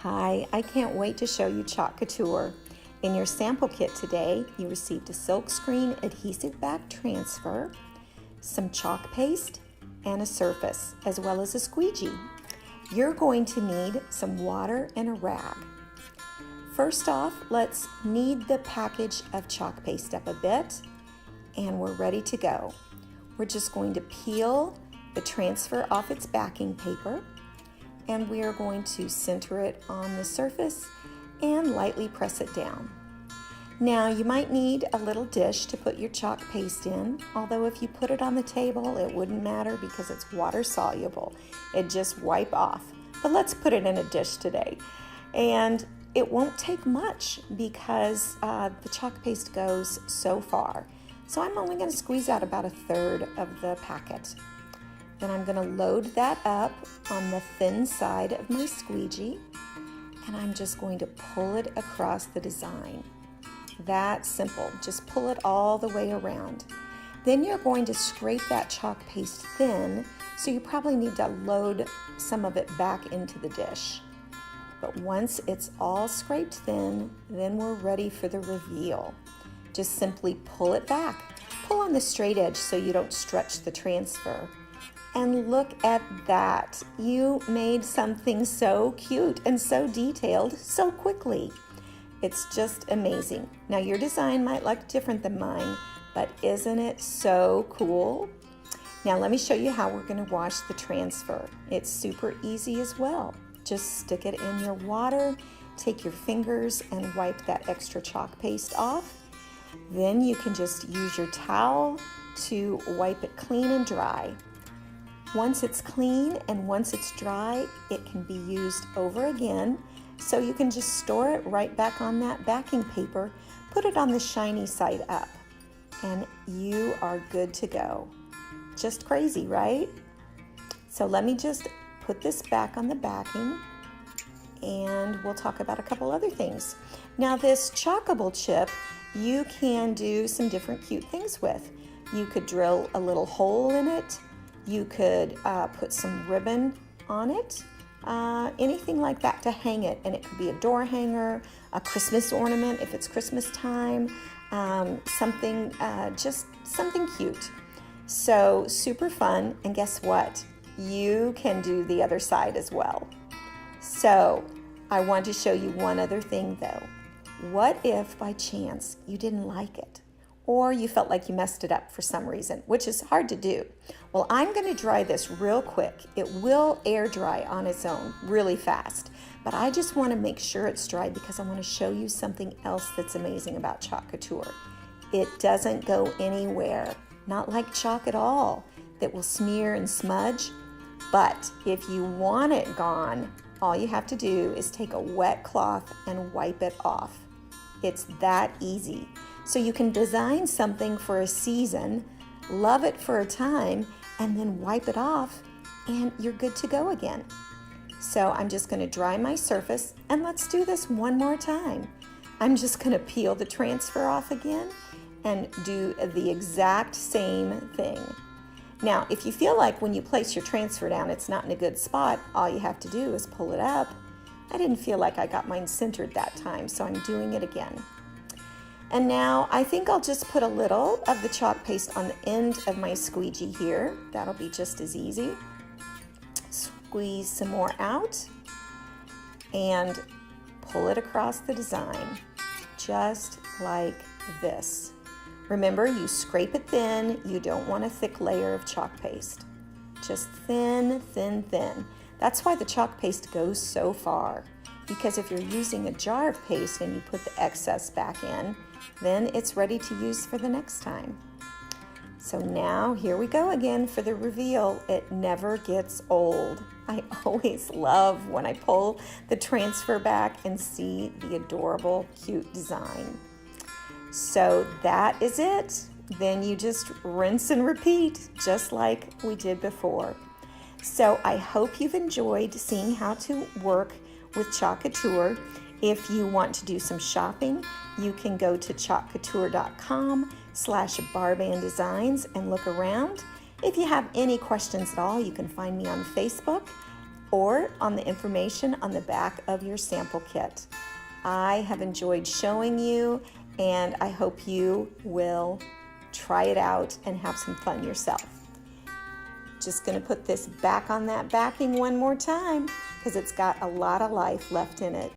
Hi, I can't wait to show you Chalk Couture. In your sample kit today, you received a silkscreen adhesive back transfer, some chalk paste, and a surface, as well as a squeegee. You're going to need some water and a rag. First off, let's knead the package of chalk paste up a bit, and we're ready to go. We're just going to peel the transfer off its backing paper, and we are going to center it on the surface and lightly press it down. Now you might need a little dish to put your chalk paste in, although if you put it on the table it wouldn't matter because it's water soluble. It'd just wipe off. But let's put it in a dish today. And it won't take much because the chalk paste goes so far. So I'm only going to squeeze out about a third of the packet. Then I'm going to load that up on the thin side of my squeegee, and I'm just going to pull it across the design. That simple. Just pull it all the way around. Then you're going to scrape that chalk paste thin, so you probably need to load some of it back into the dish. But once it's all scraped thin, then we're ready for the reveal. Just simply pull it back. Pull on the straight edge so you don't stretch the transfer. And look at that. You made something so cute and so detailed so quickly. It's just amazing. Now your design might look different than mine, but isn't it so cool? Now let me show you how we're going to wash the transfer. It's super easy as well. Just stick it in your water, take your fingers and wipe that extra chalk paste off. Then you can just use your towel to wipe it clean and dry. Once it's clean and once it's dry, it can be used over again. So you can just store it right back on that backing paper, put it on the shiny side up, and you are good to go. Just crazy, right? So let me just put this back on the backing, and we'll talk about a couple other things. Now this chalkable chip, you can do some different cute things with. You could drill a little hole in it. You could put some ribbon on it, anything like that to hang it. And it could be a door hanger, a Christmas ornament if it's Christmas time, just something cute. So super fun. And guess what? You can do the other side as well. So I want to show you one other thing though. What if by chance you didn't like it? Or you felt like you messed it up for some reason, which is hard to do. Well, I'm going to dry this real quick. It will air dry on its own really fast, but I just want to make sure it's dry because I want to show you something else that's amazing about Chalk Couture. It doesn't go anywhere, not like chalk at all, that will smear and smudge. But if you want it gone, all you have to do is take a wet cloth and wipe it off. It's that easy. So you can design something for a season, love it for a time, and then wipe it off, and you're good to go again. So I'm just going to dry my surface, and let's do this one more time. I'm just going to peel the transfer off again and do the exact same thing. Now, if you feel like when you place your transfer down it's not in a good spot, all you have to do is pull it up. I didn't feel like I got mine centered that time, so I'm doing it again. And now I think I'll just put a little of the chalk paste on the end of my squeegee here. That'll be just as easy. Squeeze some more out and pull it across the design, just like this. Remember, you scrape it thin. You don't want a thick layer of chalk paste. Just thin, thin, thin. That's why the chalk paste goes so far, because if you're using a jar of paste and you put the excess back in, then it's ready to use for the next time. So now here we go again for the reveal. It never gets old. I always love when I pull the transfer back and see the adorable, cute design. So that is it. Then you just rinse and repeat, just like we did before. So I hope you've enjoyed seeing how to work with Chalk Couture. If you want to do some shopping, you can go to chalkcouture.com/barbanddesigns and look around. If you have any questions at all, you can find me on Facebook or on the information on the back of your sample kit. I have enjoyed showing you, and I hope you will try it out and have some fun yourself. Just going to put this back on that backing one more time because it's got a lot of life left in it.